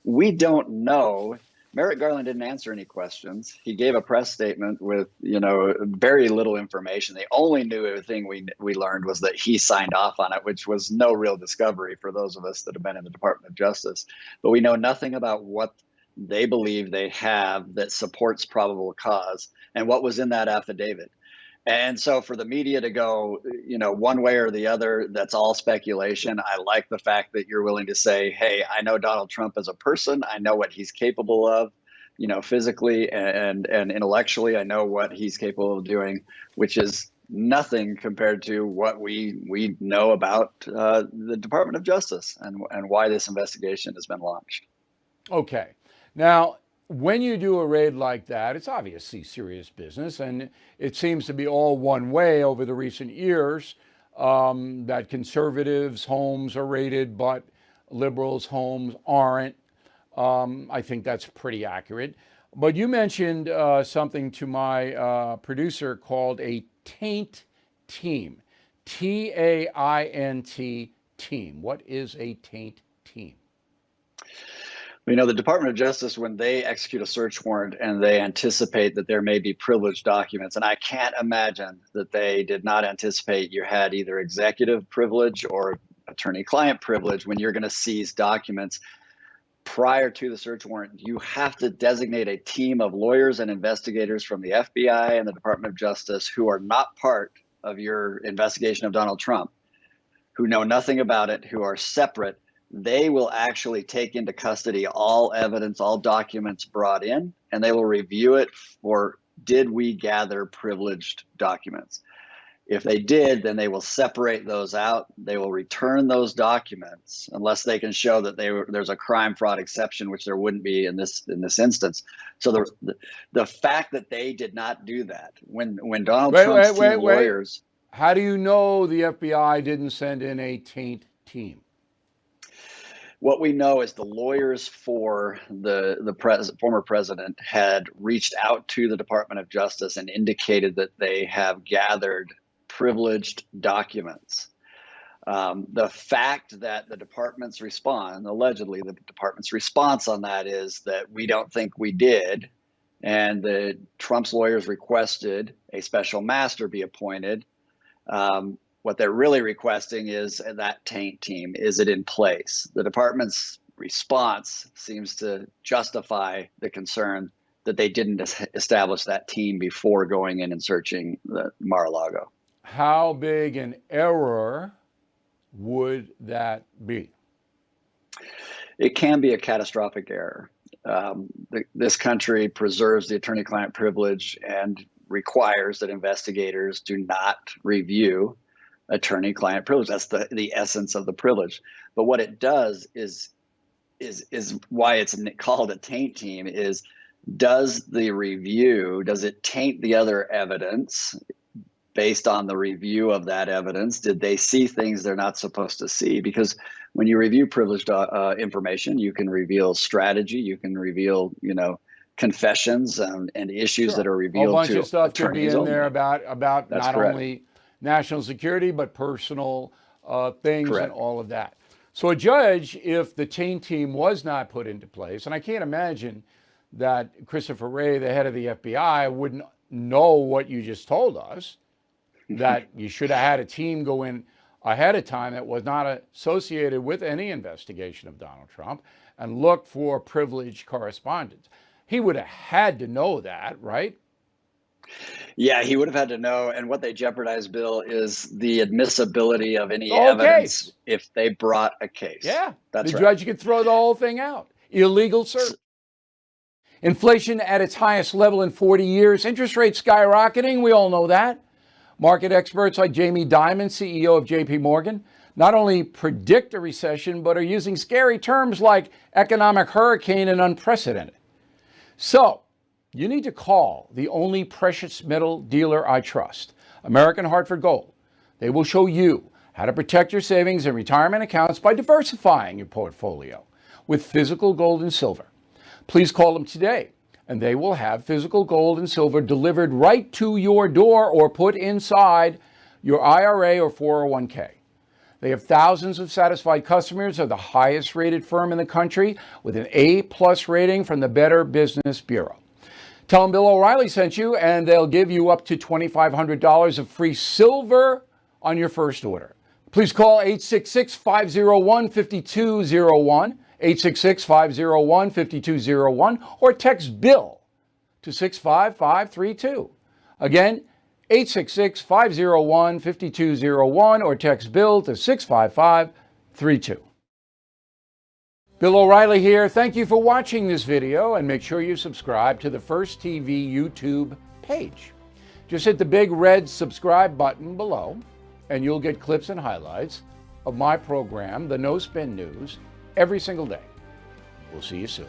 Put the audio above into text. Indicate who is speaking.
Speaker 1: We don't know. Merrick Garland didn't answer any questions. He gave a press statement with, very little information. The only new thing we learned was that he signed off on it, which was no real discovery for those of us that have been in the Department of Justice. But we know nothing about what they believe they have that supports probable cause and what was in that affidavit. And so for the media to go, one way or the other, that's all speculation. I like the fact that you're willing to say, hey, I know Donald Trump as a person. I know what he's capable of, physically and intellectually. I know what he's capable of doing, which is nothing compared to what we know about the Department of Justice and why this investigation has been launched.
Speaker 2: Okay. Now, when you do a raid like that, it's obviously serious business, and it seems to be all one way over the recent years, that conservatives' homes are raided, but liberals' homes aren't. I think that's pretty accurate. But you mentioned something to my producer called a taint team. TAINT team. What is a taint team?
Speaker 1: The Department of Justice, when they execute a search warrant and they anticipate that there may be privileged documents, and I can't imagine that they did not anticipate you had either executive privilege or attorney-client privilege when you're going to seize documents prior to the search warrant, you have to designate a team of lawyers and investigators from the FBI and the Department of Justice who are not part of your investigation of Donald Trump, who know nothing about it, who are separate. They will actually take into custody all evidence, all documents brought in, and they will review it for, did we gather privileged documents? If they did, then they will separate those out. They will return those documents unless they can show that there's a crime fraud exception, which there wouldn't be in this instance. So the fact that they did not do that when Donald Trump's team lawyers.
Speaker 2: How do you know the FBI didn't send in a taint team?
Speaker 1: What we know is the lawyers for the former president had reached out to the Department of Justice and indicated that they have gathered privileged documents. The fact that the department's allegedly the department's response on that is that we don't think we did, and the Trump's lawyers requested a special master be appointed. What they're really requesting is that taint team. Is it in place? The department's response seems to justify the concern that they didn't establish that team before going in and searching the Mar-a-Lago.
Speaker 2: How big an error would that be?
Speaker 1: It can be a catastrophic error. This country preserves the attorney-client privilege and requires that investigators do not review attorney-client privilege. That's the essence of the privilege. But what it does is why it's called a taint team is, does it taint the other evidence? Based on the review of that evidence, did they see things they're not supposed to see? Because when you review privileged information, you can reveal strategy, you can reveal, confessions and issues that are revealed.
Speaker 2: A bunch
Speaker 1: to
Speaker 2: of stuff could be in there about
Speaker 1: That's
Speaker 2: not
Speaker 1: correct.
Speaker 2: only national security, but personal things.
Speaker 1: Correct.
Speaker 2: And all of that. So a judge, if the taint team was not put into place, and I can't imagine that Christopher Wray, the head of the FBI, wouldn't know what you just told us, that you should have had a team go in ahead of time that was not associated with any investigation of Donald Trump and look for privileged correspondence. He would have had to know that, right?
Speaker 1: Yeah, he would have had to know. And what they jeopardize, Bill, is the admissibility of any evidence if they brought a case.
Speaker 2: Yeah,
Speaker 1: that's
Speaker 2: the
Speaker 1: right.
Speaker 2: Judge could throw the whole thing out. Illegal search. Inflation at its highest level in 40 years. Interest rates skyrocketing. We all know that. Market experts like Jamie Dimon, CEO of JP Morgan, not only predict a recession, but are using scary terms like economic hurricane and unprecedented. So, you need to call the only precious metal dealer I trust, American Hartford Gold. They will show you how to protect your savings and retirement accounts by diversifying your portfolio with physical gold and silver. Please call them today, and they will have physical gold and silver delivered right to your door or put inside your IRA or 401k. They have thousands of satisfied customers. They're the highest rated firm in the country with an A+ rating from the Better Business Bureau. Tell them Bill O'Reilly sent you, and they'll give you up to $2,500 of free silver on your first order. Please call 866-501-5201, 866-501-5201, or text BILL to 65532. Again, 866-501-5201, or text BILL to 65532. Bill O'Reilly here. Thank you for watching this video, and make sure you subscribe to the First TV YouTube page. Just hit the big red subscribe button below, and you'll get clips and highlights of my program, The No Spin News, every single day. We'll see you soon.